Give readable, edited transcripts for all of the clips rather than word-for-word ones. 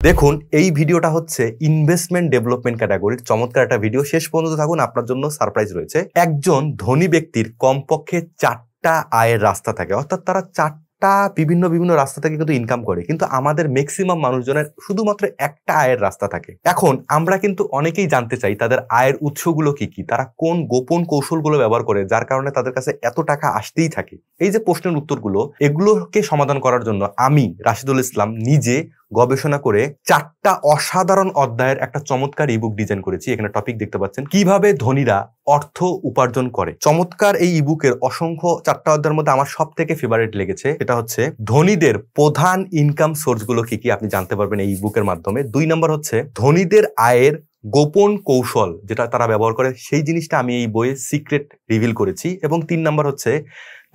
দেখুন এই ভিডিওটা হচ্ছে ইনভেস্টমেন্ট ডেভেলপমেন্ট ক্যাটাগরির চমৎকার একটা ভিডিও। শেষ পর্যন্ত থাকুন, আপনার জন্য সারপ্রাইজ রয়েছে। একজন ধনী ব্যক্তির কমপক্ষে 4টা আয়ের রাস্তা থাকে, অর্থাৎ তারা 4টা বিভিন্ন বিভিন্ন রাস্তা থেকে কিন্তু ইনকাম করে, কিন্তু আমাদের ম্যাক্সিমাম মানুষজনের শুধুমাত্র একটা আয়ের রাস্তা থাকে। এখন আমরা কিন্তু অনেকেই জানতে চাই তাদের আয়ের উৎসগুলো কি কি, তারা কোন গোপন কৌশলগুলো ব্যবহার করে যার কারণে তাদের কাছে এত টাকা আসতেই থাকে। এই যে প্রশ্নের উত্তরগুলো, এগুলোকে সমাধান করার জন্য আমি রাশিদুল ইসলাম নিজে গবেষণা করে 4টা অসাধারণ অধ্যায়ের একটা চমৎকার ইবুক ডিজাইন করেছি। এখানে টপিক দেখতে পাচ্ছেন, কিভাবে ধনীরা অর্থ উপার্জন করে। চমৎকার এই ইবুকের অসংখ্য 4টা অধ্যায়ের মধ্যে আমার সব থেকে ফেভারিট লেগেছে এটা হচ্ছে ধনীদের প্রধান ইনকাম সোর্স গুলো কি কি আপনি জানতে পারবেন এই ইবুকের মাধ্যমে। 2 নম্বর হচ্ছে ধনীদের আয়ের গোপন কৌশল, যেটা তারা ব্যবহার করে সেই জিনিসটা আমি এই বইয়ে সিক্রেট রিভিল করেছি। এবং 3 নম্বর হচ্ছে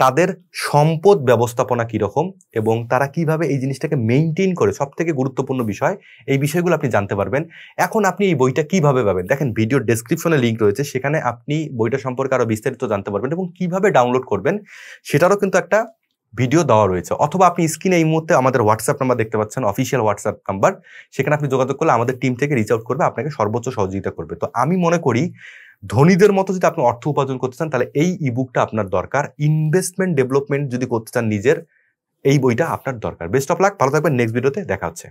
তাদের সম্পদ ব্যবস্থাপনা কিরকম এবং তারা কিভাবে এই জিনিসটাকে মেইনটেইন করে। সব থেকে গুরুত্বপূর্ণ বিষয়, এই বিষয়গুলো আপনি জানতে পারবেন। এখন আপনি এই বইটা কিভাবে পাবেন, দেখেন ভিডিওর ডেসক্রিপশনে লিঙ্ক রয়েছে, সেখানে আপনি বইটা সম্পর্কে আরো বিস্তারিত জানতে পারবেন এবং কিভাবে ডাউনলোড করবেন সেটারও কিন্তু একটা ভিডিও দেওয়া রয়েছে। অথবা আপনি স্ক্রিনে এই মুহূর্তে আমাদের হোয়াটসঅ্যাপ নাম্বার দেখতে পাচ্ছেন, অফিসিয়াল হোয়াটসঅ্যাপ নাম্বার, সেখানে আপনি যোগাযোগ করলে আমাদের টিম থেকে রিচ আউট করবে, আপনাকে সর্বোচ্চ সহযোগিতা করবে। তো আমি মনে করি ধনীদের মতো যদি আপনি অর্থ উপার্জন করতে চান তাহলে এই ইবুকটা আপনার দরকার। ইনভেস্টমেন্ট ডেভেলপমেন্ট যদি করতে চান নিজের, এই বইটা আপনার দরকার। বেস্ট অফ লাক, ভালো থাকবেন। নেক্সট ভিডিওতে দেখা হচ্ছে।